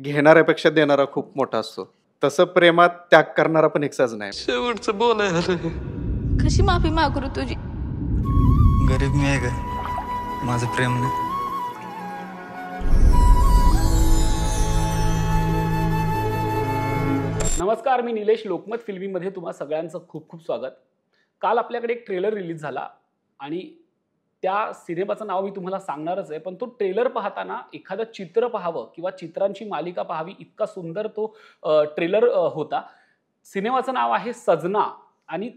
घेणाऱ्यापेक्षा देणारा खूप मोठा असतो. तसं प्रेमात त्याग करणारा पण एकसाच नाही. शेवटचं बोल आहे अरे. कशी माफी मागू तुझी? गरीब मी आहे का? माझं प्रेम नाही. नमस्कार, मी निलेश. लोकमत फिल्मीमध्ये तुम्हा सगळ्यांचं खूप खूप स्वागत. काल आपल्याकडे एक ट्रेलर रिलीज झाला आणि त्या सिनेमाचं नाव मी तुम्हाला सांगणारच आहे, पण तो ट्रेलर पाहताना एखादं चित्र पाहावं किंवा चित्रांची मालिका पाहावी इतका सुंदर तो ट्रेलर होता. सिनेमाचं नाव आहे सजना आणि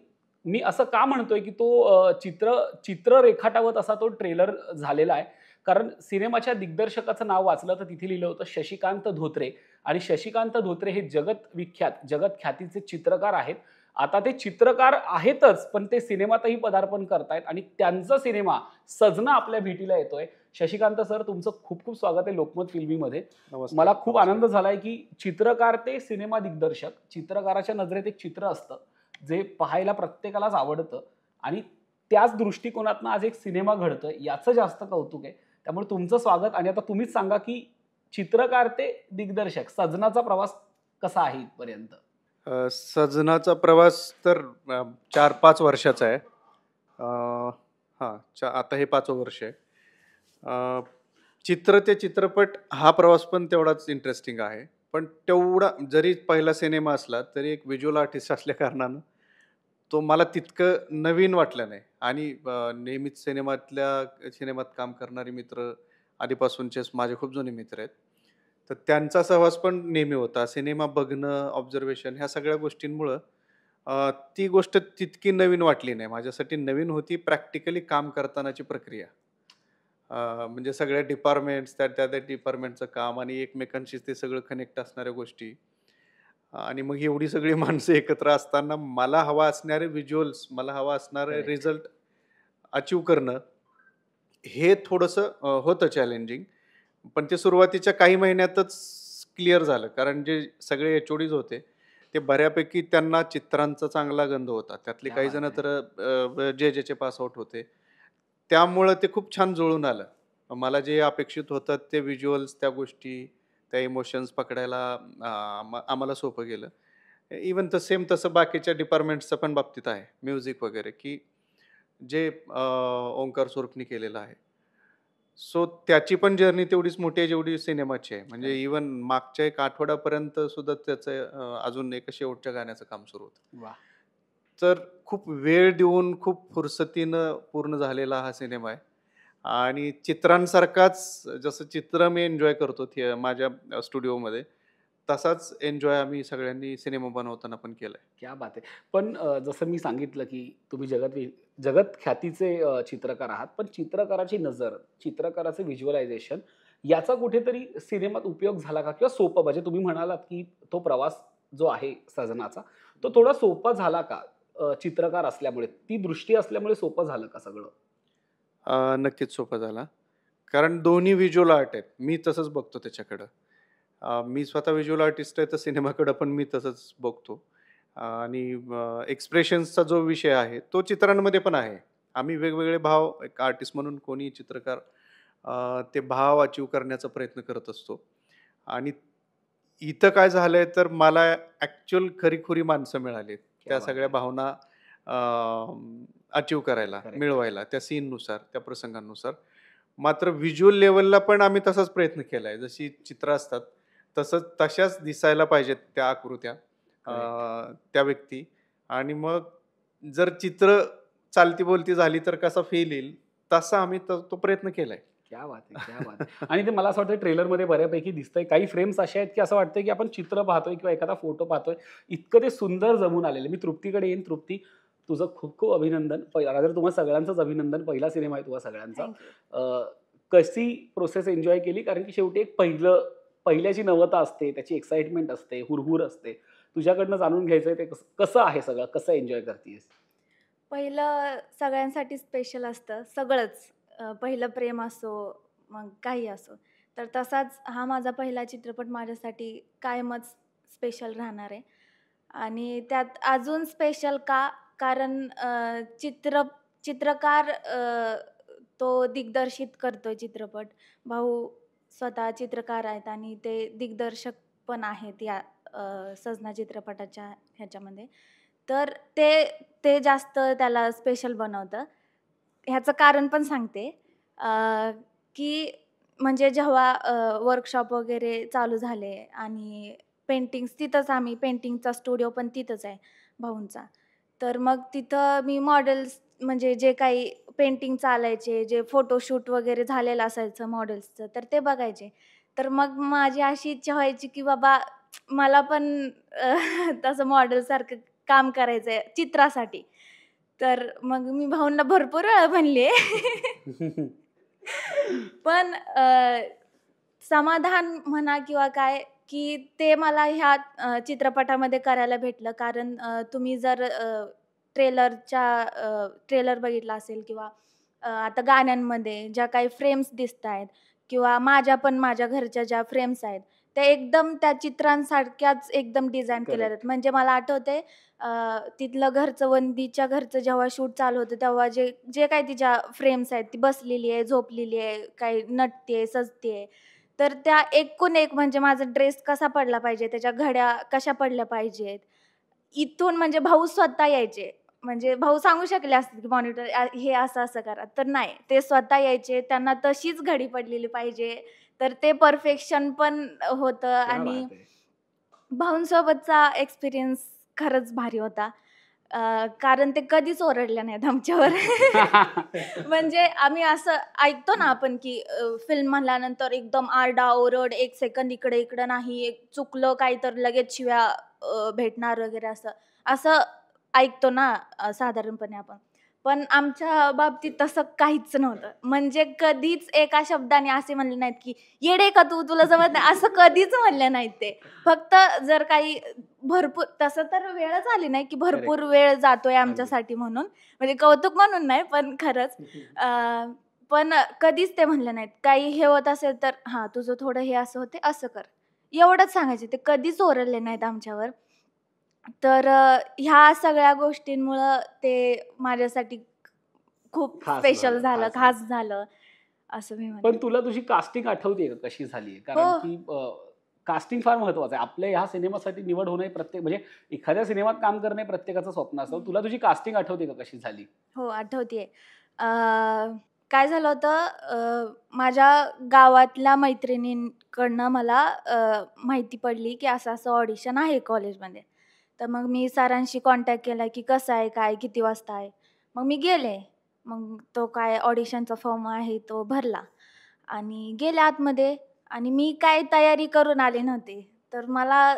मी असं का म्हणतोय की तो चित्र रेखाटावत असा तो ट्रेलर झालेला आहे, कारण सिनेमाच्या दिग्दर्शकाचं नाव वाचलं तर तिथे लिहिलं होतं शशिकांत धोत्रे. आणि शशिकांत धोत्रे हे जगत ख्यातीचे चित्रकार आहेत. आता ते चित्रकार आहेतच, पण ते सिनेमातही पदार्पण करतायत आणि त्यांचा सिनेमा सजना आपल्या भेटीला येतोय. शशिकांत सर, तुमचं खूप खूप स्वागत आहे लोकमत फिल्मीमध्ये. मला खूप आनंद झालाय की चित्रकार ते सिनेमा दिग्दर्शक, चित्रकाराच्या नजरेत एक चित्र असतं जे पाहायला प्रत्येकालाच आवडतं आणि त्याच दृष्टिकोनातनं आज एक सिनेमा घडतोय, याचं जास्त कौतुक आहे. त्यामुळे तुमचं स्वागत. आणि आता तुम्हीच सांगा की चित्रकार ते दिग्दर्शक सजनाचा प्रवास कसा आहे इथपर्यंत? सजनाचा प्रवास तर 4-5 वर्षाचा आहे. आता हे 5वं वर्ष आहे. चित्र ते चित्रपट हा प्रवास पण तेवढाच इंटरेस्टिंग आहे. पण तेवढा जरी पहिला सिनेमा असला तरी एक व्हिज्युअल आर्टिस्ट असल्या कारणानं तो मला तितकं नवीन वाटलं नाही. आणि नेहमीच सिनेमात काम करणारे मित्र आधीपासूनचेच माझे खूप जुने मित्र आहेत. तर त्यांचा सहवास पण नेहमी होता. सिनेमा बघणं, ऑब्झर्वेशन ह्या सगळ्या गोष्टींमुळं ती गोष्ट तितकी नवीन वाटली नाही. माझ्यासाठी नवीन होती प्रॅक्टिकली काम करतानाची प्रक्रिया. म्हणजे सगळ्या डिपार्टमेंट्स, त्या डिपार्टमेंटचं काम आणि एकमेकांशी ते सगळं कनेक्ट असणाऱ्या गोष्टी. आणि मग एवढी सगळी माणसं एकत्र असताना मला हवा असणारे व्हिज्युअल्स, मला हवा असणारे रिझल्ट अचीव्ह करणं, हे थोडंसं होतं चॅलेंजिंग. पण ते सुरुवातीच्या काही महिन्यातच क्लिअर झालं. कारण जे सगळे एचओडीज होते, ते बऱ्यापैकी त्यांना चित्रांचा चांगला गंध होता. त्यातले काही जण तर जे पास आउट होते. त्यामुळं ते खूप छान जुळून आलं. मला जे अपेक्षित होतं ते व्हिज्युअल्स, त्या गोष्टी, त्या इमोशन्स पकडायला आम्हाला सोपं गेलं. इव्हन तसं बाकीच्या डिपार्टमेंट्सच्या पण बाबतीत आहे. म्युझिक वगैरे, की जे ओंकार सुरफनी केलेलं आहे. सो त्याची पण जर्नी तेवढीच मोठी आहे जेवढी सिनेमाची आहे. म्हणजे इव्हन मागच्या 1 आठवड्यापर्यंत सुद्धा त्याचं अजून एका शेवटच्या गाण्याचं काम सुरू होतं. वाह! तर खूप वेळ देऊन, खूप फुरसतीनं पूर्ण झालेला हा सिनेमा आहे. आणि चित्रांसारखाच जसं चित्र मी एन्जॉय करतो माझ्या स्टुडिओमध्ये, तसाच एन्जॉय आम्ही सगळ्यांनी सिनेमा बनवताना पण केलाय. क्या बात आहे. पण जसं मी सांगितलं की तुम्ही जगत ख्यातीचे चित्रकार आहात, पण चित्रकाराची नजर, चित्रकाराचं व्हिज्युअलायझेशन याचा कुठेतरी सिनेमात उपयोग झाला का? किंवा सोपं, म्हणजे तुम्ही म्हणालात की तो प्रवास जो आहे सजनाचा, तो थोडा सोपा झाला का? चित्रकार असल्यामुळे, ती दृष्टी असल्यामुळे सोपं झालं का सगळं? नक्कीच सोपा झाला. कारण दोन्ही व्हिज्युअल आर्ट आहेत. मी तसंच बघतो त्याच्याकडं. मी स्वतः व्हिज्युअल आर्टिस्ट आहे, तर सिनेमाकडं पण मी तसंच बघतो. आणि एक्सप्रेशन्सचा जो विषय आहे, तो चित्रांमध्ये पण आहे. आम्ही वेगवेगळे भाव, एक आर्टिस्ट म्हणून कोणी चित्रकार ते भाव अचीव्ह करण्याचा प्रयत्न करत असतो. आणि इथं काय झालंय, तर मला ॲक्चुअल खरी-खुरी माणसं मिळाली. क्या त्या बात सगळ्या है! भावना अचीव्ह करायला, करेक्ट. मिळवायला, त्या सीननुसार, त्या प्रसंगानुसार. मात्र व्हिज्युअल लेव्हलला पण आम्ही तसाच प्रयत्न केलाय. जशी चित्र असतात, तशाच दिसायला पाहिजेत त्या आकृत्या, त्या व्यक्ती. आणि मग जर चित्र चालती-बोलती झाली तर कसा फील येईल, तसा आम्ही तो प्रयत्न केलाय. क्या बात है! क्या बात है! आणि ते मला असं वाटतं ट्रेलरमध्ये बऱ्यापैकी दिसतंय. काही फ्रेम्स अशा आहेत की असं वाटतंय की आपण चित्र पाहतोय किंवा एखादा फोटो पाहतोय. इतकं ते सुंदर जमून आलेलं आहे. मी तृप्तीकडे येईन. तृप्ती, तुझं खूप खूप अभिनंदन. रादर तुम्हा सगळ्यांचंच अभिनंदन. पहिला सिनेमा आहे तुम्हा सगळ्यांचा. Thank you. कशी प्रोसेस एन्जॉय केली? कारण की शेवटी एक पहिल्याची नवता असते, त्याची एक्साइटमेंट असते, हुरहुर असते. तुझ्याकडनं जाणून घ्यायचंय ते कसं आहे सगळं? कसं एन्जॉय करतीयेस? पहिलं सगळ्यांसाठी स्पेशल असतं सगळंच. पहिलं प्रेम असो, मग काही असो. तर तसाच हा माझा पहिला चित्रपट माझ्यासाठी कायमच स्पेशल राहणार आहे. आणि त्यात अजून स्पेशल का? कारण चित्रकार तो दिग्दर्शित करतोय चित्रपट. भाऊ स्वतः चित्रकार आहेत आणि ते दिग्दर्शक पण आहेत या सजना चित्रपटाच्या ह्याच्यामध्ये. तर ते ते जास्त त्याला स्पेशल बनवतं. ह्याचं कारण पण सांगते. की म्हणजे जेव्हा वर्कशॉप वगैरे चालू झाले आणि पेंटिंग्स तिथंच, आम्ही पेंटिंगचा स्टुडिओ पण तिथंच आहे भाऊंचा. तर मग तिथं मी मॉडेल्स म्हणजे जे काही पेंटिंग चालायचे, जे फोटोशूट वगैरे झालेलं असायचं मॉडेल्सचं, तर ते बघायचे. तर मग माझी अशी इच्छा व्हायची, की बाबा मला पण तसं मॉडेलसारखं काम करायचं आहे चित्रासाठी. तर मग मी भाऊंना भरपूर वेळा म्हणले. पण समाधान म्हणा किंवा काय, की ते मला ह्या चित्रपटामध्ये करायला भेटलं. कारण तुम्ही जर ट्रेलर बघितला असेल किंवा आता गाण्यांमध्ये ज्या काही फ्रेम्स दिसतायत किंवा माझ्या घरच्या ज्या फ्रेम्स आहेत, त्या एकदम त्या चित्रांसारख्याच एकदम डिझाइन केलेल्या आहेत. करेक्ट. म्हणजे मला आठवतंय तिथलं घरचं, वंदीच्या घरचं जेव्हा शूट चालू होतं, तेव्हा जे जे काही तिच्या फ्रेम्स आहेत, ती बसलेली आहे, झोपलेली आहे, काही नटतेय, सजतेय. तर त्या एकूण एक म्हणजे माझा ड्रेस कसा पडला पाहिजे, त्याच्या घड्या कशा पडल्या पाहिजेत. इथून म्हणजे भाऊ स्वतः यायचे. म्हणजे भाऊ सांगू शकले असते, की मॉनिटर हे असं-असं करा. तर नाही, ते स्वतः यायचे. त्यांना तशीच घडी पडलेली पाहिजे. तर ते परफेक्शन पण होतं क्या आणि बात आहे. भाऊंसोबतचा एक्सपिरियन्स खरंच भारी होता. कारण ते कधीच ओरडले नाहीत आमच्यावर. म्हणजे आम्ही असं ऐकतो ना आपण, की फिल्म म्हणल्यानंतर एकदम आरडा-ओरड, 1 सेकंद इकडे-इकडं नाही, एक चुकलं काही तर लगेच शिव्या भेटणार वगैरे असं. असं ऐकतो ना साधारणपणे आपण. पण आमच्या बाबतीत तसं काहीच नव्हतं. म्हणजे कधीच एका शब्दाने असे म्हणले नाहीत, की "येडे का तू? तुला जमत नाही." असं कधीच म्हणले नाहीत ते. फक्त जर काही भरपूर तसं तर वेळच आली नाही, की भरपूर करेक्ट. वेळ जातोय अगदी. आमच्यासाठी म्हणून. म्हणजे कौतुक म्हणून नाही, पण खरंच. अ, पण कधीच ते म्हणले नाहीत. काही हे होत असेल तर, "हां, तुझं थोडं हे असं होते, असं कर." एवढंच सांगायचे. ते कधीच ओरडले नाहीत आमच्यावर. तर ह्या सगळ्या गोष्टींमुळं ते माझ्यासाठी खूप खास स्पेशल झालं, झालं, खास झालं. खास झालं, असं मी पण म्हणेन. तुला तुझी कास्टिंग आठवते का कशी झाली? हो. कारण की कास्टिंग फार महत्वाचं आहे. आपल्या ह्या सिनेमासाठी निवड होणे प्रत्येक म्हणजे एखाद्या सिनेमात काम करणे प्रत्येकाचं स्वप्न असतं. हं. तुला तुझी कास्टिंग आठवते का कशी झाली? हो, आठवतीये. काय झालं होतं, माझ्या गावातल्या मैत्रिणींकडनं मला माहिती पडली, की असं-असं ऑडिशन आहे कॉलेजमध्ये. तर मग मी सरांशी कॉन्टॅक्ट केला, की कसं आहे, काय, किती वाजता आहे? मग मी गेले. मग तो काय ऑडिशनचा फॉर्म आहे तो भरला आणि गेले आतमध्ये आणि मी काय तयारी करून आले नव्हते. तर मला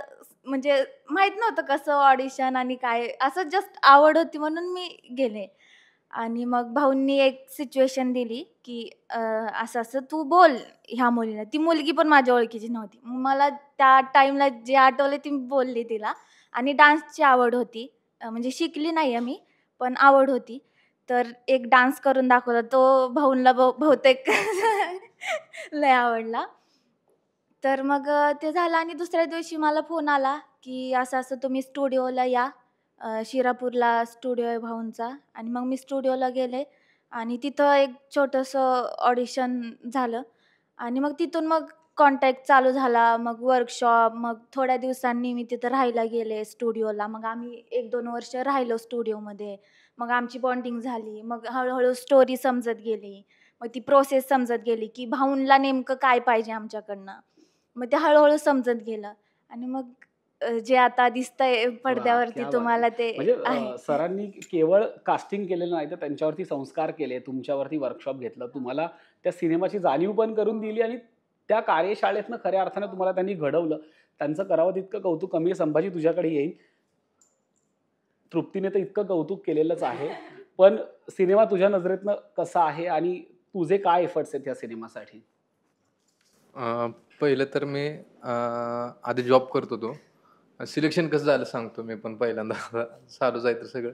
म्हणजे माहीत नव्हतं कसं ऑडिशन आणि काय, असं जस्ट आवड होती म्हणून मी गेले. आणि मग भाऊंनी एक सिच्युएशन दिली, की असं-असं तू बोल ह्या मुलीला. ती मुलगी पण माझ्या ओळखीची नव्हती. मग मला त्या टाईमला जे आठवलं ते मी बोलले तिला आणि डान्सची आवड होती. म्हणजे शिकली नाहीये मी, पण आवड होती. तर एक डान्स करून दाखवला. तो भाऊंला बहुतेक लय आवडला. तर मग ते झालं आणि दुसऱ्या दिवशी मला फोन आला, की असं-असं तुम्ही स्टुडिओला या. शिरापूरला स्टुडिओ आहे भाऊंचा आणि मग मी स्टुडिओला गेले आणि तिथं एक छोटंसं ऑडिशन झालं आणि मग तिथून मग कॉन्टॅक्ट चालू झाला. मग वर्कशॉप, मग थोड्या दिवसांनी मी तिथं राहायला गेले स्टुडिओला. मग आम्ही 1-2 वर्ष राहिलो स्टुडिओमध्ये. मग आमची बॉन्डिंग झाली. मग हळू स्टोरी समजत गेली. मग ती प्रोसेस समजत गेली, की भाऊंला नेमकं काय पाहिजे आमच्याकडनं. मग ते हळू समजत गेलं आणि मग जे आता दिसतंय वाह! पडद्यावरती क्या बात है! तुम्हाला ते म्हणजे आहे. सरांनी केवळ कास्टिंग केलेलं नाही, तर त्यांच्यावरती संस्कार केले, तुमच्यावरती वर्कशॉप घेतलं, तुम्हाला त्या सिनेमाची जाणीव पण करून दिली आणि त्या कार्यशाळेतनं खऱ्या अर्थानं तुम्हाला त्यांनी घडवलं. त्यांचं करावं तितकं कौतुक कमी आहे. संभाजी तुझ्याकडे येईन. तृप्तीने तर इतकं कौतुक केलेलंच आहे. पण सिनेमा तुझ्या नजरेतनं कसा आहे आणि तुझे काय एफर्ट्स आहेत या सिनेमासाठी? अ, पहिलं तर मी आधी जॉब करत होतो. सिलेक्शन कसं झालं सांगतो मी पण पहिल्यांदा. चालूच आहे तर सगळं.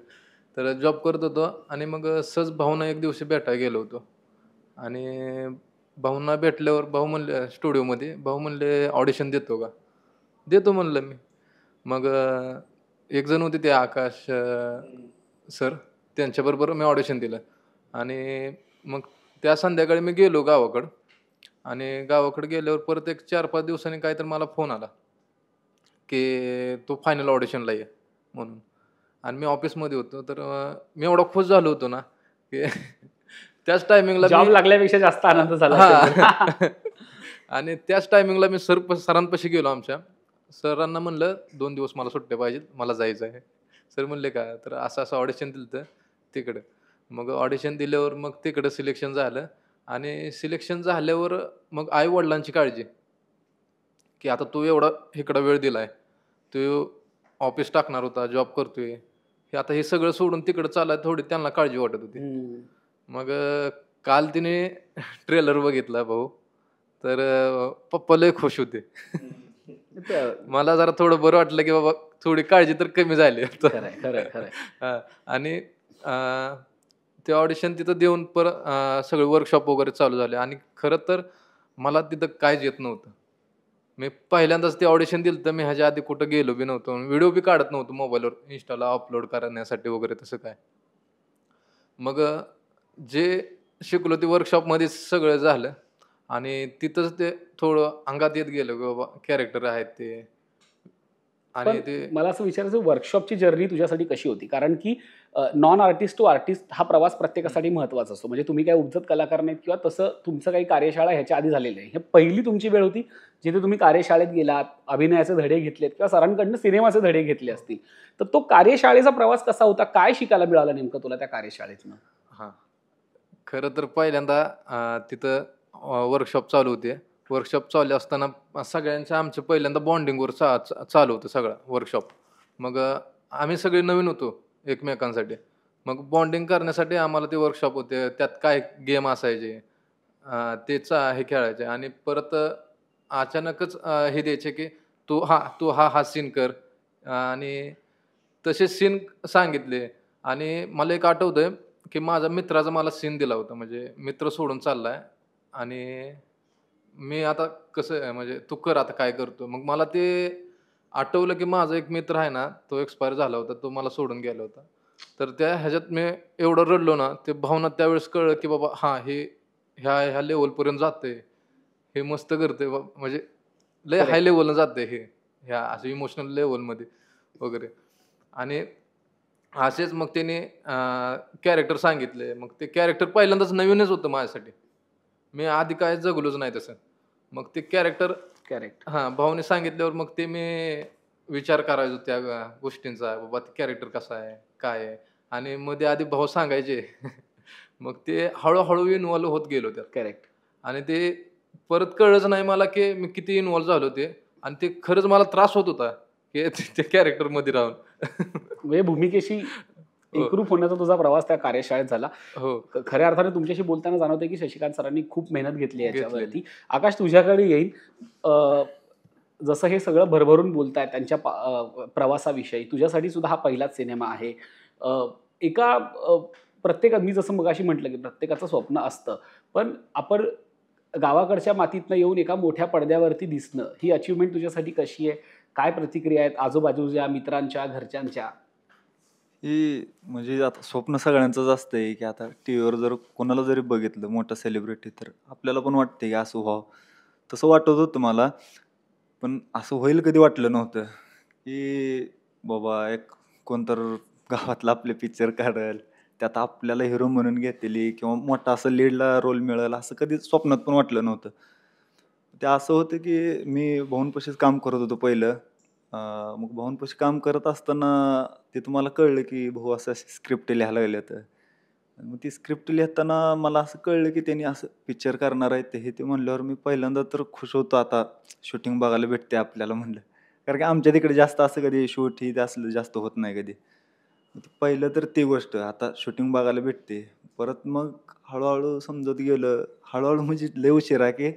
तर जॉब करत होतो आणि मग सहज भाऊंना एक दिवशी भेटायला गेलो होतो आणि भाऊंना भेटल्यावर भाऊ म्हणले स्टुडिओमध्ये भाऊ म्हणले, "ऑडिशन देतो का?" "देतो" म्हणलं मी. मग एक जण होते ते आकाश सर त्यांच्याबरोबर मी ऑडिशन दिलं आणि मग त्या संध्याकाळी मी गेलो गावाकडं आणि गावाकडे गेल्यावर परत एक 4-5 दिवसांनी काहीतरी मला फोन आला, की "तू फायनल ऑडिशनला ये" म्हणून. आणि मी ऑफिसमध्ये होतो. तर मी एवढा खुश झालो होतो ना, की त्याच टायमिंगला जॉब मी लागल्यापेक्षा जास्त आनंद झाला असेल तुला. हां. आणि त्याच टायमिंगला मी सरांपाशी गेलो आमच्या. सरांना म्हणलं, "2 दिवस मला सुट्ट्या पाहिजेत, मला जायचं आहे." सर म्हणले, "का?" तर असं-असं ऑडिशन दिलं तिकडं. मग ऑडिशन दिल्यावर मग तिकडं सिलेक्शन झालं आणि सिलेक्शन झाल्यावर मग आई-वडिलांची काळजी, की आता तू एवढा इकडं वेळ दिलाय. तू ऑफिस टाकणार होता, जॉब करतोय. हे आता हे सगळं सोडून तिकडं चालाय थोडी त्यांना काळजी वाटत होती. हम्म. मग काल तिने ट्रेलर बघितला भाऊ. तर पप्पा लय खुश होते. तर मला जरा थोडं बरं वाटलं, की बाबा थोडी काळजी तर कमी झाली आता. खरंय खरंय खरंय. हां. आणि ते ऑडिशन तिथं देऊन सगळे वर्कशॉप वगैरे चालू झाले आणि खरं तर मला तिथं काहीच येत नव्हतं. मी पहिल्यांदाच ते ऑडिशन दिलं तर मी ह्याच्या आधी कुठं गेलो बी नव्हतो. व्हिडिओ बी काढत नव्हतो मोबाईलवर Instaला अपलोड करण्यासाठी वगैरे तसं काय. मग जे शिकलो ते वर्कशॉपमध्येच सगळं झालं आणि तिथंच ते थोडं अंगात येत गेलं, की बाबा कॅरेक्टर आहेत ते आणि पण ते मला असं विचारायचं, वर्कशॉपची जर्नी तुझ्यासाठी कशी होती? कारण की नॉन आर्टिस्ट टू आर्टिस्ट हा प्रवास प्रत्येकासाठी महत्त्वाचा असतो. म्हणजे तुम्ही काही उपजत कलाकार नाहीत किंवा तसं तुमचं काही कार्यशाळा ह्याच्या आधी झालेली नाही. हे पहिली तुमची वेळ होती जिथे तुम्ही कार्यशाळेत गेलात, अभिनयाचे धडे घेतलेत किंवा सरांकडनं सिनेमाचे धडे घेतले असतील. तर तो कार्यशाळेचा प्रवास कसा होता? काय शिकायला मिळालं नेमकं तुला त्या कार्यशाळेतनं? हां. खरं तर पहिल्यांदा तिथं वर्कशॉप चालू होते. वर्कशॉप चालू असताना सगळ्यांचं आमचं पहिल्यांदा बॉन्डिंगवर चालू होतं सगळं वर्कशॉप. मग आम्ही सगळे नवीन होतो एकमेकांसाठी. मग बॉन्डिंग करण्यासाठी आम्हाला ते वर्कशॉप होते. त्यात काय गेम असायचे, हे खेळायचे आणि परत अचानकच हे द्यायचे, की तू हा सीन कर आणि तसे सीन सांगितले आणि मला एक आठवतंय, की माझ्या मित्राचा मला सीन दिला होता. म्हणजे मित्र सोडून चाललाय आणि मी आता कसं आहे म्हणजे तू कर आता काय करतो. मग मला ते आठवलं, की माझा एक मित्र आहे ना, तो एक्सपायर झाला होता. तो मला सोडून गेला होता. तर त्या ह्याच्यात मी एवढं रडलो ना, ते भावना त्यावेळेस कळलं, की बाबा हां, हे ह्या लेव्हलपर्यंत जातंय. हे मस्त करतंय म्हणजे लय हाय करेक्ट. लेव्हलला जातंय हे. ह्या असं इमोशनल लेव्हलमध्ये वगैरे. आणि असेच मग त्याने कॅरेक्टर सांगितले. मग ते कॅरेक्टर पहिल्यांदाच नवीनच होतं माझ्यासाठी. मी आधी काय जगलोच नाही तसं. मग ते कॅरेक्टर करेक्ट. भाऊने सांगितल्यावर मग ते मी विचार करायचो त्या गोष्टींचा. बाबा ते कॅरेक्टर कसं आहे? काय आहे? आणि मध्ये आधी भाऊ सांगायचे. मग ते हळू-हळू इन्व्हॉल्व होत गेलो त्यात. करेक्ट. आणि ते परत कळलंच नाही मला, की मी किती इन्व्हॉल्व झालो ते आणि ते खरंच मला त्रास होत होता, की त्या कॅरेक्टरमध्ये राहून. म्हणजे भूमिकेशी हो, एकरूप होण्याचा तुझा प्रवास त्या कार्यशाळेत झाला. हो. खऱ्या अर्थाने तुमच्याशी बोलताना जाणवतंय की शशिकांत सरांनी खूप मेहनत घेतली आहे घेतलेली. याच्यावरती. आकाश, तुझ्याकडे येईल. जसं हे सगळं भरभरून बोलतायत त्यांच्या प्रवासाविषयी, तुझ्यासाठी सुद्धा हा पहिलाच सिनेमा आहे. प्रत्येकात मी जसं मगाशी म्हटलं, की प्रत्येकाचं स्वप्न असतं. पण आपण गावाकडच्या मातीतनं येऊन एका मोठ्या पडद्यावरती दिसणं, ही अचीव्हमेंट तुझ्यासाठी कशी आहे? काय प्रतिक्रिया आहेत आजूबाजूच्या मित्रांच्या, घरच्यांच्या? ही म्हणजे आता स्वप्न सगळ्यांचंच असतंय, की आता टीव्हीवर जर कोणाला जरी बघितलं मोठा सेलिब्रिटी, तर आपल्याला पण वाटतंय की असं व्हावं. तसं वाटत होतं मला, पण असं होईल कधी वाटलं नव्हतं, की बाबा एक कोणतर गावातला आपले पिक्चर काढेल, त्यात आपल्याला हिरो म्हणून घेतली किंवा मोठा असं लीडला रोल मिळेल, असं कधी स्वप्नात पण वाटलं नव्हतं. ते असं होतं, की मी भाऊंपाशीच काम करत होतो पहिलं. मग भाऊंपाशी काम करत असताना ते तुम्हाला कळलं, की भाऊ असं स्क्रिप्ट लिहायला लागलेत. मग ती स्क्रिप्ट लिहिताना मला असं कळलं, की त्यांनी असं पिक्चर करणार आहेत ते म्हणल्यावर मी पहिल्यांदा तर खुश होतो. आता शूटिंग बघायला भेटते आपल्याला म्हणलं. कारण की आमच्या तिकडे जास्त असं कधी शूट ही ते असलं जास्त होत नाही कधी. मग ते पहिलं तर ती गोष्ट. आता शूटिंग बघायला भेटते. परत मग हळू समजत गेलं. हळू म्हणजे लय उशिरा, की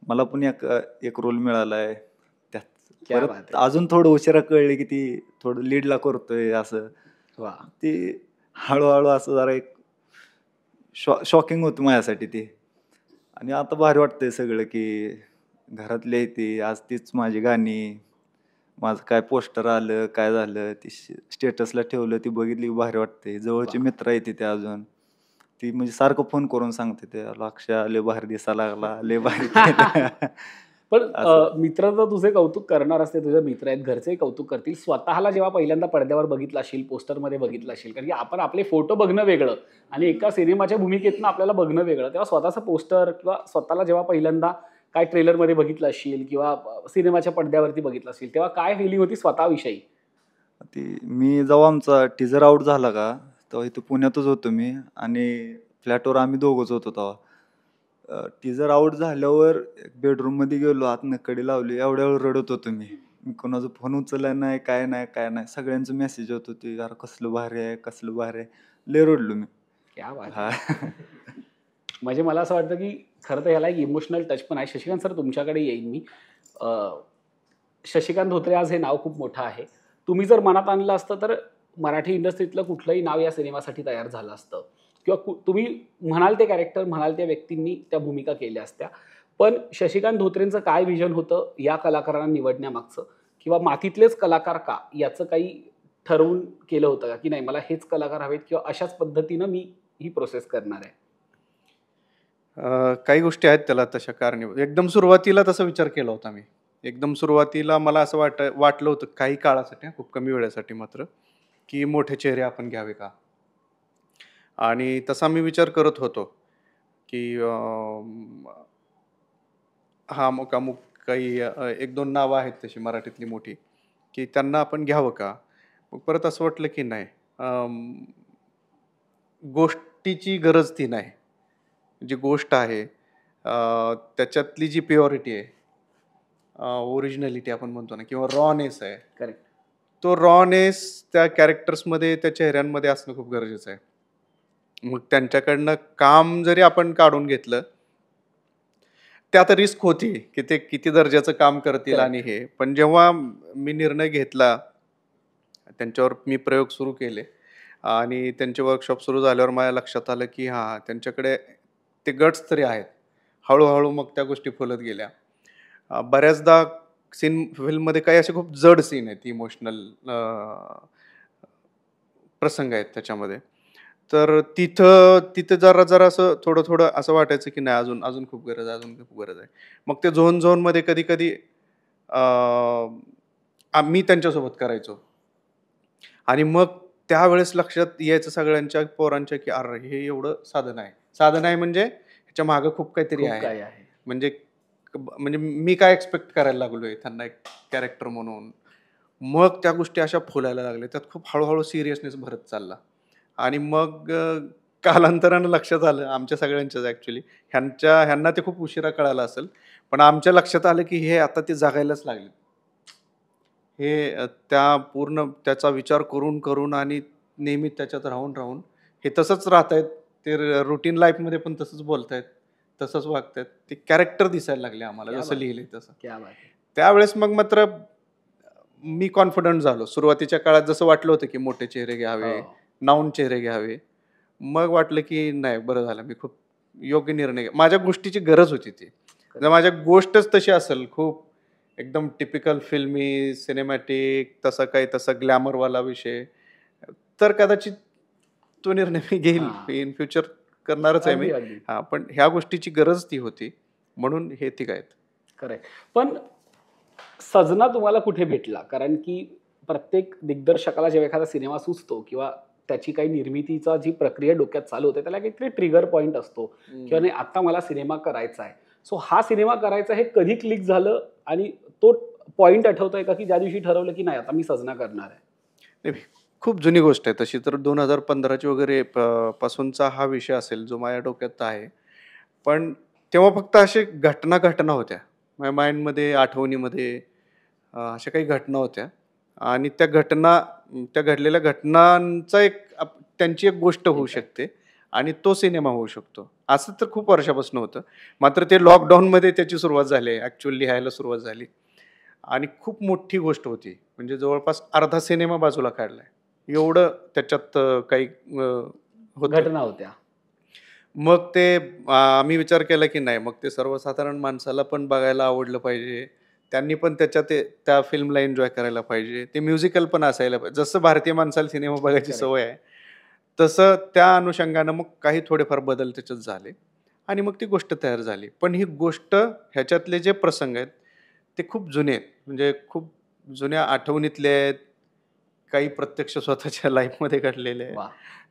मला पण एक एक रोल मिळाला आहे त्यात. क्या बात परत आहे. अजून थोडं उशिरा कळले, की ती थोडं लीडला करतोय असं. वा. ते हळू असं जरा एक शॉकिंग होतं माझ्यासाठी ते. आणि आता भारी वाटतंय सगळं, की घरातले ते आज तीच माझी गाणी, माझं काय पोस्टर आलं, काय झालं, ती स्टेटसला ठेवलं, ती बघितली की भारी वाटतंय. जवळचे वा. मित्र आहेत तिथे अजून. ती म्हणजे सारखं फोन करून सांगते ते, "अक्षय लय भारी दिसायला लागला, लय भारी केलं." पण असं. मित्र तर तुझे कौतुक करणार असते, तुझे मित्र आहेत, घरचेही कौतुक करतील. स्वतःला जेव्हा पहिल्यांदा पडद्यावर बघितलं असेल, पोस्टरमध्ये बघितलं असेल, कारण की आपण आपले फोटो बघणं वेगळं आणि एका सिनेमाच्या भूमिकेतनं आपल्याला बघणं वेगळं. तेव्हा स्वतःचं पोस्टर किंवा स्वतःला जेव्हा पहिल्यांदा काय ट्रेलरमध्ये बघितलं असेल किंवा सिनेमाच्या पडद्यावरती बघितलं असेल, तेव्हा काय फिलिंग होती स्वतःविषयी? ती मी जेव्हा आमचा टीजर आउट झाला का, तेव्हा इथं पुण्यातच होतो मी आणि फ्लॅटवर आम्ही दोघंच होतो तेव्हा. टीजर आउट झाल्यावर बेडरूममध्ये गेलो, आतनं कडी लावली, एवढ्या वेळ रडत होतो मी. मी कोणाचा फोन उचलला नाही, काय नाही, काय नाही. सगळ्यांचं मेसेज होत होते, "यार कसलं भारी आहे, कसलं भारी आहे." लय रडलो मी. क्या बात हां. आहे. म्हणजे मला असं वाटतं की खरं तर ह्याला एक इमोशनल टच पण आहे. शशिकांत सर, तुमच्याकडे येईन मी. शशिकांत धोत्रे आज हे नाव खूप मोठं आहे. तुम्ही जर मनात आणलं असतं तर मराठी इंडस्ट्रीतलं कुठलंही नाव या सिनेमासाठी तयार झालं असतं किंवा तुम्ही म्हणाल ते कॅरेक्टर, म्हणाल त्या व्यक्तींनी त्या भूमिका केल्या असत्या. पण शशिकांत धोत्रेंचं काय विजन होतं या कलाकारांना निवडण्यामागचं, किंवा मातीतलेच कलाकार का, याचं काही ठरवून केलं होतं का, की नाही मला हेच कलाकार हवेत किंवा अशाच पद्धतीनं मी ही प्रोसेस करणार आहे? काही गोष्टी आहेत त्याला तशा कारणीभूत. एकदम सुरुवातीला तसा विचार केला होता मी. एकदम सुरुवातीला मला असं वाटलं होतं काही काळासाठी, खूप कमी वेळासाठी मात्र, की मोठे चेहरे आपण घ्यावे का? आणि तसा मी विचार करत होतो, की हा अमुक काही 1-2 नावं आहेत तशी मराठीतली मोठी, की त्यांना आपण घ्यावं का? मग परत असं वाटलं की नाही, गोष्टीची गरज ती नाही. जी गोष्ट आहे त्याच्यातली जी प्युरिटी आहे, ओरिजिनॅलिटी आपण म्हणतो ना, किंवा रॉनेस आहे, करेक्ट. तो रॉनेस त्या कॅरेक्टर्समध्ये, त्या चेहऱ्यांमध्ये असणं खूप गरजेचं आहे. मग त्यांच्याकडनं काम जरी आपण काढून घेतलं, त्यात रिस्क होती, की ते किती दर्जाचं काम करतील Correct. आणि हे. पण जेव्हा मी निर्णय घेतला, त्यांच्यावर मी प्रयोग सुरू केले आणि त्यांचे वर्कशॉप सुरू झाल्यावर माझ्या लक्षात आलं, की हां, त्यांच्याकडे ते गट्स तरी आहेत. हळू मग त्या गोष्टी फुलत गेल्या. बऱ्याचदा फिल्ममध्ये काही असे खूप जड सीन आहेत, इमोशनल प्रसंग आहेत त्याच्यामध्ये. तर तिथं जरा असं थोडं असं वाटायचं, की नाही, अजून खूप गरज आहे, अजून खूप गरज आहे. मग ते झोनमध्ये कधी-कधी आम्ही त्यांच्यासोबत करायचो आणि मग त्यावेळेस लक्षात यायचं सगळ्यांच्या पोरांच्या, की अरे हे एवढं साधं नाही. साधं नाही म्हणजे ह्याच्या मागे खूप काहीतरी खूप आहे. काय आहे. म्हणजे मी काय एक्स्पेक्ट करायला लागलोय त्यांना एक कॅरेक्टर म्हणून. मग त्या गोष्टी अशा फुलायला लागल्या. त्यात खूप हळू सिरियसनेस भरत चालला आणि मग कालांतरानं लक्षात आलं आमच्या सगळ्यांच्याच ॲक्चुअली, ह्यांना ते खूप उशिरा कळालं असेल. पण आमच्या लक्षात आलं, की हे आता ते जगायलाच लागले. हे त्या पूर्ण त्याचा विचार करून आणि नेहमी त्याच्यात राहून हे तसंच राहतायत. ते रुटीन लाईफमध्ये पण तसंच बोलतायत, तसंच वागतायत. ते कॅरेक्टर दिसायला लागले आम्हाला, क्या जसं बात लिहिलंय तसं. क्या बात आहे. त्यावेळेस मग मात्र मी कॉन्फिडंट झालो. सुरुवातीच्या काळात जसं वाटलं होतं, की मोठे चेहरे घ्यावे, हो. नाऊन चेहरे घ्यावे. मग वाटलं, की नाही, बरं झालं, मी खूप योग्य निर्णय माझ्या गोष्टीची गरज होती ती. जर माझ्या गोष्टच तशी असेल, खूप एकदम टिपिकल फिल्मी, सिनेमॅटिक, तसा ग्लॅमरवाला विषय, तर कदाचित तो निर्णय मी घेईल. हां. इन फ्युचर करणारच आहे मी. अगदी अगदी हां, पण ह्या गोष्टीची गरज ती होती. म्हणून हे ठीक आहेत. करेक्ट. पण सजना तुम्हाला कुठे भेटला? कारण की प्रत्येक दिग्दर्शकाला जेव्हा एखादा सिनेमा सुचतो किंवा त्याची काही निर्मितीचा जी प्रक्रिया डोक्यात चालू होते, त्याला काहीतरी ट्रिगर पॉईंट असतो किंवा नाही, आता मला सिनेमा करायचा आहे. सो हा सिनेमा करायचा हे कधी क्लिक झालं आणि तो पॉईंट आठवतोय का, की ज्या दिवशी ठरवलं की नाही आता मी सजना करणार आहे? नाही, खूप जुनी गोष्ट आहे तशी तर. 2015ची वगैरे पासूनचा हा विषय असेल जो माझ्या डोक्यात आहे. पण तेव्हा फक्त असे घटना होत्या माझ्या माइंडमध्ये, आठवणीमध्ये. अशा काही घटना होत्या आणि त्या घडलेल्या घटनांचा त्यांची एक गोष्ट होऊ शकते आणि तो सिनेमा होऊ शकतो. असं तर खूप वर्षापासून होतं. मात्र ते लॉकडाऊनमध्ये त्याची सुरुवात झाली, ॲक्च्युअली लिहायला सुरुवात झाली आणि खूप मोठी गोष्ट होती. म्हणजे जवळपास अर्धा सिनेमा बाजूला काढलाय. एवढं त्याच्यात काही होतं. घटना होत्या. मग ते आम्ही विचार केला, की नाही, मग ते सर्वसाधारण माणसाला पण बघायला आवडलं पाहिजे. त्यांनी पण त्या फिल्मला एन्जॉय करायला पाहिजे. ते म्युझिकल पण असायला पाहिजे. जसं भारतीय माणसाला सिनेमा बघायची Correct. सवय आहे, तसं त्या अनुषंगानं मग काही थोडेफार बदल त्याच्यात झाले आणि मग ती गोष्ट तयार झाली. पण ही गोष्ट ह्याच्यातले जे प्रसंग आहेत, ते खूप जुने आहेत. म्हणजे खूप जुन्या आठवणीतले आहेत. काही प्रत्यक्ष स्वतःच्या लाईफमध्ये घडलेले आहेत. वा.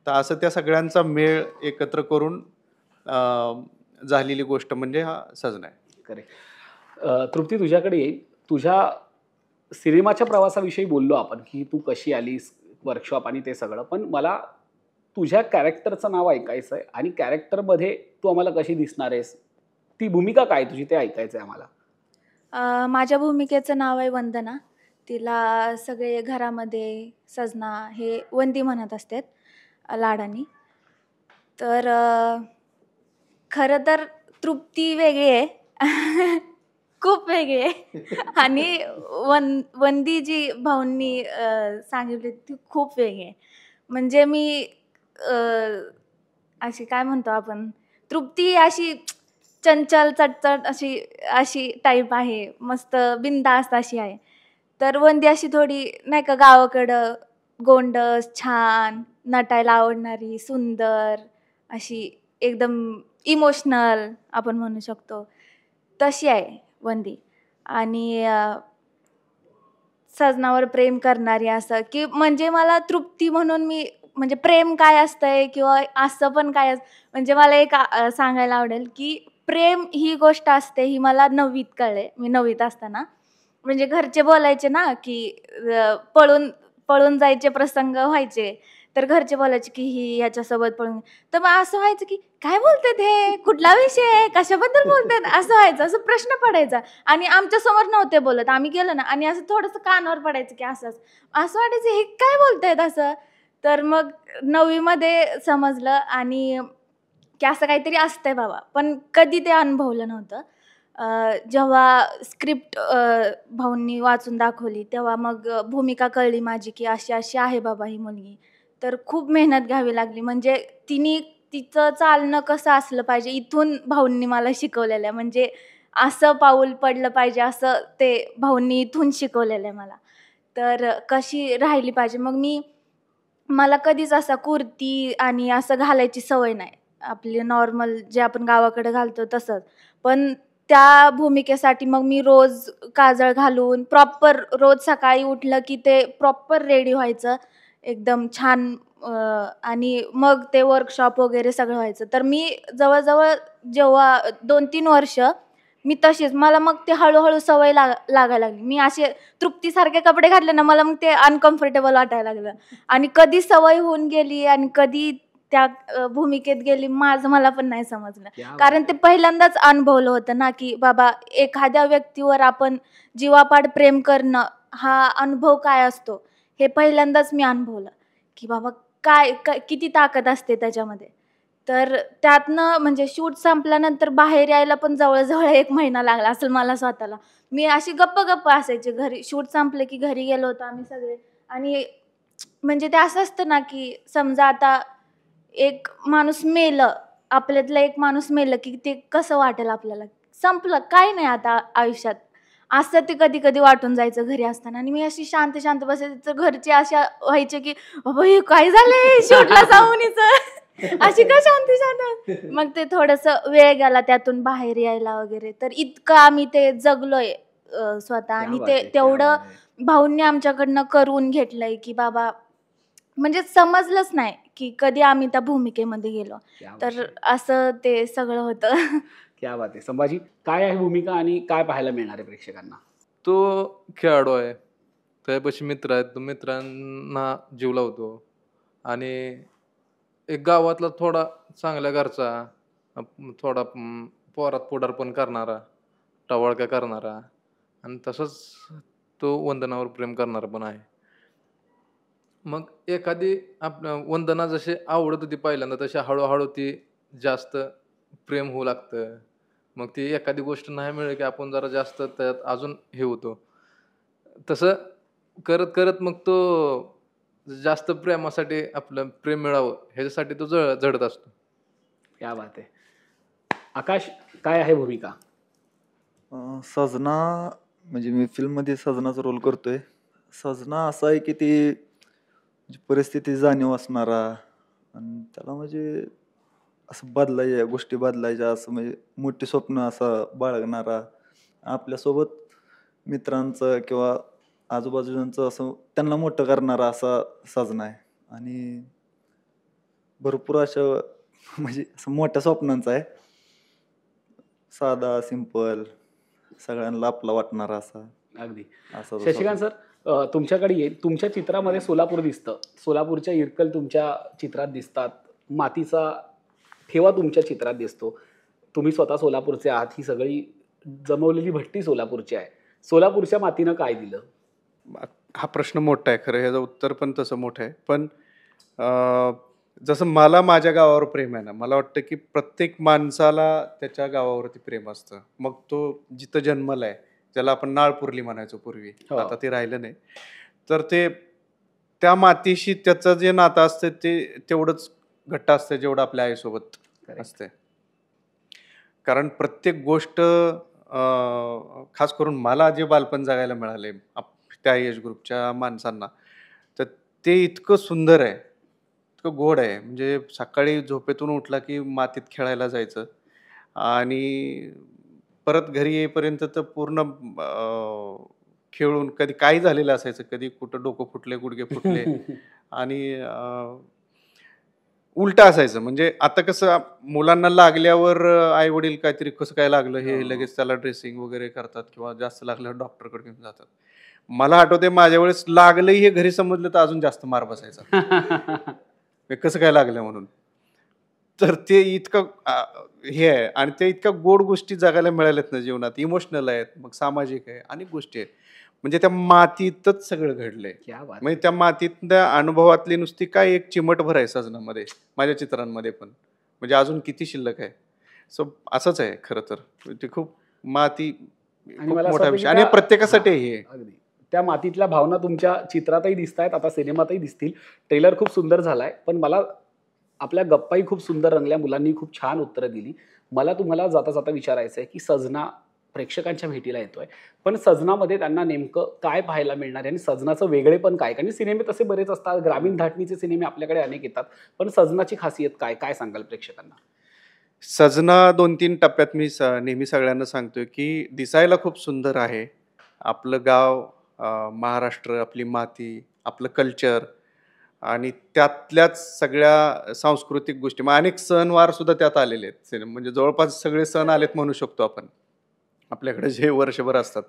तर असं त्या सगळ्यांचा मेळ एकत्र करून झालेली गोष्ट म्हणजे हा सजना आहे. करेक्ट. तृप्ती, तुझ्याकडे येईल. तुझ्या सिनेमाच्या प्रवासाविषयी बोललो आपण, की तू कशी आलीस, वर्कशॉप आणि ते सगळं. पण मला तुझ्या कॅरेक्टरचं नाव ऐकायचं आहे आणि कॅरेक्टरमध्ये तू आम्हाला कशी दिसणार आहेस, ती भूमिका काय तुझी ते ऐकायचं आहे आम्हाला. माझ्या भूमिकेचं नाव आहे वंदना. तिला सगळे घरामध्ये सजना हे वंदी म्हणत असतात लाडानी. तर खरं तर तृप्ती वेगळी आहे. खूप वेगळी आहे. आणि वंदी जी भाऊंनी सांगितली ती खूप वेगळी आहे. म्हणजे मी अशी काय म्हणतो आपण, तृप्ती अशी चंचल चटचट अशी अशी टाईप आहे, मस्त बिनधास्त अशी आहे. तर वंदी अशी थोडी नाही का गावाकडं गोंडस, छान, नटायला आवडणारी, सुंदर, अशी एकदम इमोशनल आपण म्हणू शकतो, तशी आहे वंदी. आणि सजनावर प्रेम करणारी, असं की म्हणजे मला तृप्ती म्हणून मी म्हणजे प्रेम काय असतंय किंवा असं पण काय म्हणजे मला एक सांगायला आवडेल की प्रेम ही गोष्ट असते ही मला 9वीत कळले. मी 9वीत असताना म्हणजे घरचे बोलायचे ना की पळून पळून जायचे प्रसंग व्हायचे, तर घरचे बोलायचे की ही ह्याच्यासोबत पळून. तर मग असं व्हायचं की काय बोलतात हे, कुठला विषय आहे, कशाबद्दल बोलतात, असं व्हायचं, असं प्रश्न पडायचा. आणि आमच्या समोर नव्हते बोलत, आम्ही गेलो ना आणि असं थोडंसं कानावर पडायचं की असं असं वाटायचं हे काय बोलतायत असं. तर मग 9वीमध्ये समजलं आणि की असं काहीतरी असतंय बाबा, पण कधी ते अनुभवलं नव्हतं. जेव्हा स्क्रिप्ट भाऊंनी वाचून दाखवली तेव्हा मग भूमिका कळली माझी की अशी अशी आहे बाबा ही मुलगी. तर खूप मेहनत घ्यावी लागली. म्हणजे तिचं चालणं कसं असलं पाहिजे इथून भाऊंनी मला शिकवलेलं आहे. म्हणजे असं पाऊल पडलं पाहिजे असं ते भाऊंनी इथून शिकवलेलं आहे मला. तर कशी राहिली पाहिजे. मग मला कधीच असा कुर्ती आणि असं घालायची सवय नाही. आपली नॉर्मल जे आपण गावाकडे घालतो तसंच. पण त्या भूमिकेसाठी मग मी रोज काजळ घालून प्रॉपर रोज सकाळी उठलं की ते प्रॉपर रेडी व्हायचं एकदम छान. आणि मग ते वर्कशॉप वगैरे सगळं व्हायचं. तर मी जवळजवळ जेव्हा 2-3 वर्ष मी तशीच, मला मग ते हळूहळू सवय लागायला लागली. मी असे तृप्तीसारखे कपडे घातले ना मला मग ते अनकम्फर्टेबल वाटायला लागलं. आणि कधी सवय होऊन गेली आणि कधी त्या भूमिकेत गेली माझं मला पण नाही समजलं. कारण ते पहिल्यांदाच अनुभवलं होतं ना की बाबा एखाद्या व्यक्तीवर आपण जीवापाड प्रेम करणं हा अनुभव काय असतो हे पहिल्यांदाच मी अनुभवलं की बाबा काय किती ताकद असते त्याच्यामध्ये. तर त्यातनं म्हणजे शूट संपल्यानंतर बाहेर यायला पण जवळजवळ 1 महिना लागला असेल मला स्वतःला. मी अशी गप्प असायचे घरी. शूट संपलं की घरी गेलो होतो आम्ही सगळे. आणि म्हणजे ते असं असतं ना की समजा आता एक माणूस मेलं, आपल्यातला एक माणूस मेलं की ते कसं वाटेल आपल्याला, संपलं काय नाही आता आयुष्यात, असं ते कधी कधी वाटून जायचं घरी असताना. आणि मी अशी शांत शांत बसायचे, तर घरचे अशा व्हायचे की बाबा हे काय झालंय शूटला जाऊन अशी का शांती शांत. मग ते थोडंसं वेळ गेला त्यातून बाहेर यायला वगैरे. तर इतकं आम्ही ते जगलोय स्वतः. आणि ते तेवढं भाऊंनी आमच्याकडनं करून घेतलंय की बाबा म्हणजे समजलंच नाही की कधी आम्ही त्या भूमिकेमध्ये गेलो. तर असं ते सगळं होतं. क्या बात आहे. संभाजी, काय आहे भूमिका आणि काय पाहायला मिळणार आहे प्रेक्षकांना? तो खेळाडू आहे, त्यापाशी मित्र आहेत, तो मित्रांना जीव लावतो आणि एक गावातला थोडा चांगल्या घरचा, थोडा पोरात पुढारपण करणारा, टवाळका करणारा आणि तसंच तो वंदनावर प्रेम करणारा पण आहे. मग एखादी वंदना जशी आवडत होती पहिल्यांदा तशी हळूहळू ती जास्त प्रेम होऊ लागतं. मग ती एखादी गोष्ट नाही मिळेल की आपण जरा जास्त त्यात अजून हे होतो. तसं करत करत मग तो जास्त प्रेमासाठी आपलं प्रेम मिळावं ह्याच्यासाठी तो झडत असतो. क्या बात आहे. आकाश, काय आहे भूमिका? सजना म्हणजे मी फिल्ममध्ये सजनाचा रोल करतोय. सजना असा आहे की ती परिस्थिती जाणीव असणारा, आणि त्याला म्हणजे असं बदलायच्या गोष्टी बदलायच्या असं म्हणजे मोठी स्वप्न असं बाळगणारा, आपल्यासोबत मित्रांचं किंवा आजूबाजूच्यांचं असं त्यांना मोठं करणारा असा सजना आहे. आणि भरपूर अशा म्हणजे असं मोठ्या स्वप्नांचा आहे. साधा, सिंपल, सगळ्यांना आपला वाटणारा असा अगदी. असा तो शशिकांत स्वप्न. सर, तुमच्याकडे येईल. तुमच्या चित्रामध्ये सोलापूर दिसतं. सोलापूरच्या इरकल तुमच्या चित्रात दिसतात. मातीचा ठेवा तुमच्या चित्रात दिसतो. तुम्ही स्वतः सोलापूरचे आहात. ही सगळी जमवलेली भट्टी सोलापूरची आहे. सोलापूरच्या मातीनं काय दिलं? हा प्रश्न मोठा आहे खरं, ह्याचं उत्तर पण तसं मोठं आहे. पण जसं मला माझ्या गावावर प्रेम आहे ना, मला वाटतं की प्रत्येक माणसाला त्याच्या गावावरती प्रेम असतं. मग तो जिथं जन्मलाय, ज्याला आपण नाळपुरली म्हणायचो पूर्वी, हो. आता ते राहिलं नाही. तर ते त्या मातीशी त्याचं जे नातं असतं ते तेवढंच घट्ट असतं जेवढं आपल्या आईसोबत Correct. असते. कारण प्रत्येक गोष्ट खास करून मला जे बालपण जगायला मिळाले त्या एज ग्रुपच्या माणसांना, तर ते इतकं सुंदर आहे, इतकं गोड आहे. म्हणजे सकाळी झोपेतून उठला की मातीत खेळायला जायचं आणि परत घरी येईपर्यंत तर पूर्ण खेळून कधी काही झालेलं असायचं, कधी कुठं डोकं फुटले, गुडघे फुटले आणि उलटं असायचं. म्हणजे आता कसं मुलांना लागल्यावर आई वडील काहीतरी कसं काय लागलं हे हो. लगेच त्याला ड्रेसिंग वगैरे करतात किंवा जास्त लागल्यावर डॉक्टरकडे घेऊन जातात. मला आठवते माझ्या वेळेस लागलंही हे घरी समजलं तर अजून जास्त मार बसायचा. हे कसं काय लागलं म्हणून. तर ते इतकं हे आहे आणि ते इतक्या गोड गोष्टी जगायला मिळाल्यात ना जीवनात, इमोशनल आहेत, मग सामाजिक आहे, अनेक गोष्टी आहेत. म्हणजे त्या मातीतच सगळं घडलंय. क्या बात. म्हणजे त्या मातीतल्या अनुभवातली नुसती काय एक चिमटभर आहे सजनामध्ये, माझ्या चित्रांमध्ये पण. म्हणजे अजून किती शिल्लक आहे. सो असंच आहे खरं तर. ते खूप माती आणि खूप मला असं मोठा वाटतं विषय की आणि त्या- प्रत्येकासाठी हां, आहे हे. अगदी. त्या मातीतल्या भावना तुमच्या चित्रातही दिसतायत, आता सिनेमातही दिसतील. ट्रेलर खूप सुंदर झालाय, पण मला आपल्या गप्पाही खूप सुंदर रंगल्या. मुलांनी खूप छान उत्तरं दिली. मला तुम्हाला जाता जाता विचारायचं आहे की सजना प्रेक्षकांच्या भेटीला येतोय, पण सजनामध्ये त्यांना नेमकं काय पाहायला मिळणार आहे आणि सजनाचं वेगळेपण काय? कारण सिनेमे तसे बरेच असतात, ग्रामीण धाटणीचे सिनेमे आपल्याकडे अनेक येतात, पण सजनाची खासियत काय? काय सांगाल प्रेक्षकांना? सजना 2-3 टप्प्यात मी नेहमी सगळ्यांना सांगतोय की दिसायला खूप सुंदर आहे. आपलं गाव, महाराष्ट्र, आपली माती, आपलं कल्चर आणि त्यातल्याच सगळ्या सांस्कृतिक गोष्टी. मग अनेक सणवार सुद्धा त्यात आलेले आहेत. म्हणजे जवळपास सगळे सण आलेत म्हणू शकतो आपण. आपल्याकडे जे वर्षभर असतात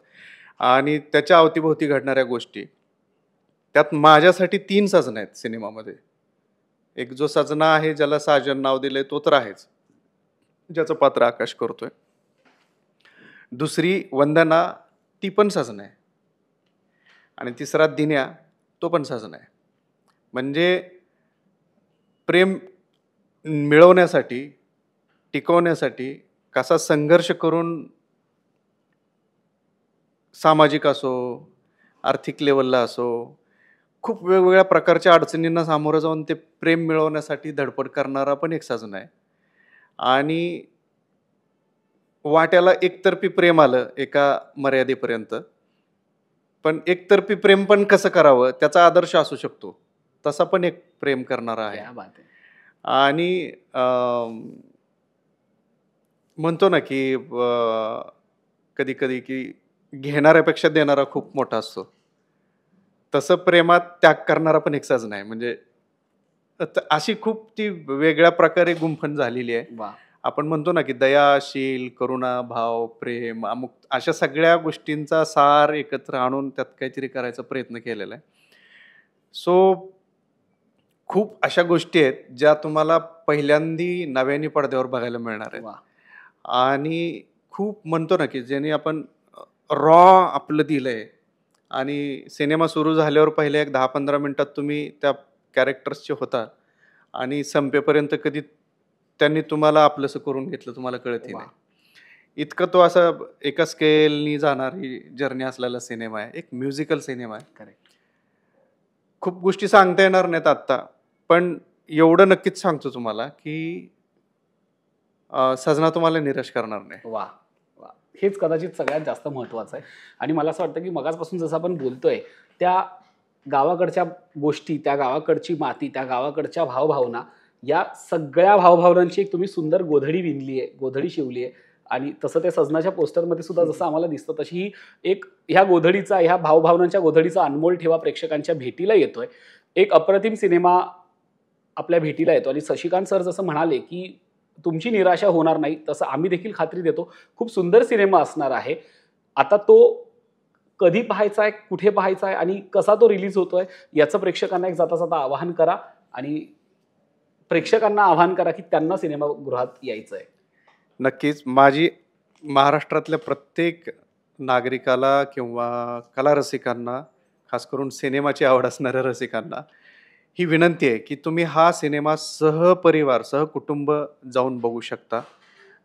आणि त्याच्या अवतीभोवती घडणाऱ्या गोष्टी. त्यात माझ्यासाठी 3 सजना आहेत सिनेमामध्ये. एक जो सजना आहे ज्याला साजन नाव दिलंय तो तर आहेच, ज्याचं पात्र आकाश करतोय. दुसरी वंदना, ती पण सजना आहे. आणि तिसरा दिन्या, तो पण सजना आहे. म्हणजे प्रेम मिळवण्यासाठी, टिकवण्यासाठी कसा संघर्ष करून सामाजिक असो, आर्थिक लेव्हलला असो, खूप वेगवेगळ्या प्रकारच्या अडचणींना सामोरं जाऊन ते प्रेम मिळवण्यासाठी धडपड करणारा पण एक सजना आहे. आणि वाट्याला एकतर्फी प्रेम आलं एका मर्यादेपर्यंत. पण एकतर्फी प्रेम पण कसं करावं त्याचा आदर्श असू शकतो. तसा पण एक प्रेम करणारा आहे. क्या बात आहे. आणि म्हणतो ना की कधी-कधी की घेणाऱ्यापेक्षा देणारा खूप मोठा असतो. तसं प्रेमात त्याग करणारा पण एक सजना आहे. म्हणजे अशी खूप ती वेगळ्या प्रकारे गुंफण झालेली आहे. वा. आपण म्हणतो ना की दया, शील, करुणा, भाव, प्रेम, अमुक अशा सगळ्या गोष्टींचा सार एकत्र आणून त्यात काहीतरी करायचा प्रयत्न केलेला आहे. सो खूप अशा गोष्टी आहेत ज्या तुम्हाला पहिल्यांदी नव्याने पडद्यावर बघायला मिळणार आहेत. वा. आणि खूप म्हणतो ना की ज्याने आपण रॉ आपलं दिलंय आणि सिनेमा सुरू झाल्यावर पहिले एक 10-15 मिनिटात तुम्ही त्या कॅरेक्टर्सचे होता आणि संपेपर्यंत कधी त्यांनी तुम्हाला आपलंसं करून घेतलं तुम्हाला कळतही वा. नाही. इतकं तो असा एका स्केलनी जाणारी जर्नी असलेला सिनेमा आहे. एक म्युझिकल सिनेमा आहे. करेक्ट. खूप गोष्टी सांगता येणार नाहीत आत्ता, पण एवढं नक्कीच सांगतो तुम्हाला की सजना तुम्हाला निराश करणार नाही. वा वा. हेच कदाचित सगळ्यात जास्त महत्त्वाचं आहे. आणि मला असं वाटतं की मगाचपासून जसं आपण बोलतोय त्या गावाकडच्या गोष्टी, त्या गावाकडची माती, त्या गावाकडच्या भावभावना या सगळ्या भावभावनांची एक तुम्ही सुंदर गोधडी विणली आहे, गोधडी शिवली आहे आणि तसं ते सजनाच्या पोस्टरमध्ये सुद्धा जसं आम्हाला दिसतं तशी ही एक ह्या गोधडीचा, ह्या भावभावनांच्या गोधडीचा अनमोल ठेवा प्रेक्षकांच्या भेटीला येतोय. एक अप्रतिम सिनेमा आपल्या भेटीला येतो आणि शशिकांत सर जसं म्हणाले की तुमची निराशा होणार नाही, तसं आम्ही देखील खात्री देतो. खूप सुंदर सिनेमा असणार आहे. आता तो कधी पाहायचा आहे, कुठे पाहायचा आहे आणि कसा तो रिलीज होतोय याचं प्रेक्षकांना एक जाता जाता आवाहन करा आणि प्रेक्षकांना आवाहन करा की त्यांना सिनेमागृहात यायचं आहे. नक्कीच माझी महाराष्ट्रातल्या प्रत्येक नागरिकाला किंवा कला रसिकांना, खास करून सिनेमाची आवड असणाऱ्या रसिकांना ही विनंती आहे की तुम्ही हा सिनेमा सहपरिवार, सहकुटुंब जाऊन बघू शकता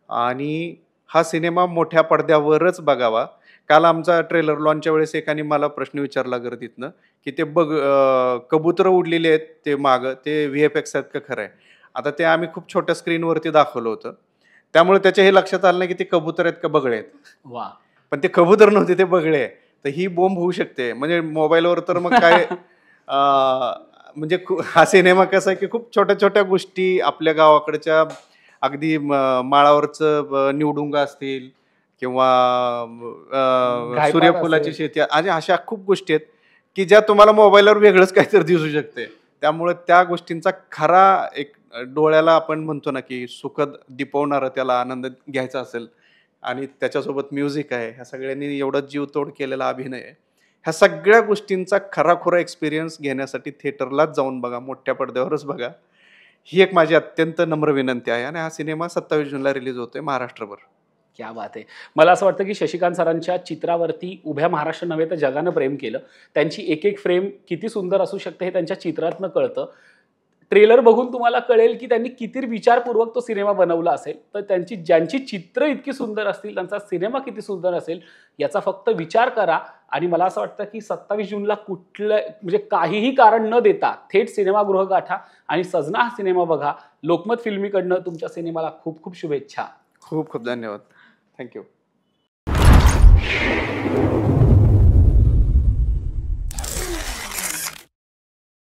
आणि हा सिनेमा मोठ्या पडद्यावरच बघावा. काल आमचा ट्रेलर लॉन्चच्या वेळेस एकाने मला प्रश्न विचारला गर्दीतनं की ते कबुतरं उडलेली आहेत ते मागं, ते VFX आहेत का खरं आहे? आता ते आम्ही खूप छोट्या स्क्रीनवरती दाखवलं होतं, त्यामुळे त्याच्या हे लक्षात आलं नाही की ते कबूतर आहेत का बगळे आहेत. वा, पण ते कबूतर नव्हते, ते बगळे आहे. तर ही बोंब होऊ शकते म्हणजे मोबाईलवर. तर मग काय म्हणजे हा सिनेमा कसा आहे की खूप छोट्या छोट्या गोष्टी आपल्या गावाकडच्या अगदी माळावरचं निवडुंगा असतील किंवा घायपाट सूर्यफुलाची असेल. शेती आणि अशा खूप गोष्टी आहेत की ज्या तुम्हाला मोबाईलवर वेगळंच काहीतरी दिसू शकते. त्यामुळे त्या गोष्टींचा खरा एक डोळ्याला आपण म्हणतो ना की सुखद दिपवणारं त्याला आनंद घ्यायचा असेल आणि त्याच्यासोबत म्युझिक आहे, ह्या सगळ्यांनी एवढा जीवतोड केलेला अभिनय आहे, ह्या सगळ्या गोष्टींचा खराखुरा एक्सपिरियन्स घेण्यासाठी थिएटरलाच जाऊन बघा, मोठ्या पडद्यावरच बघा. ही एक माझी अत्यंत नम्र विनंती आहे आणि हा सिनेमा 27 जूनला रिलीज होतोय महाराष्ट्रभर. क्या बात आहे. मला असं वाटतं की शशिकांत सरांच्या चित्रावरती उभ्या महाराष्ट्र नव्हे तर जगानं प्रेम केलं. त्यांची एक एक फ्रेम किती सुंदर असू शकते हे त्यांच्या चित्रातनं कळतं. ट्रेलर बघून तुम्हाला कळेल की त्यांनी किती विचारपूर्वक तो सिनेमा बनवला असेल. तर ज्यांची चित्र इतकी सुंदर असतील त्यांचा सिनेमा किती सुंदर असेल याचा फक्त विचार करा. आणि मला असं वाटतं की 27 जूनला कुठलं म्हणजे काहीही कारण न देता थेट सिनेमागृह गाठा आणि सजना हा सिनेमा बघा. लोकमत फिल्मीकडनं तुमच्या सिनेमाला खूप खूप शुभेच्छा. खूप खूप धन्यवाद. थँक्यू.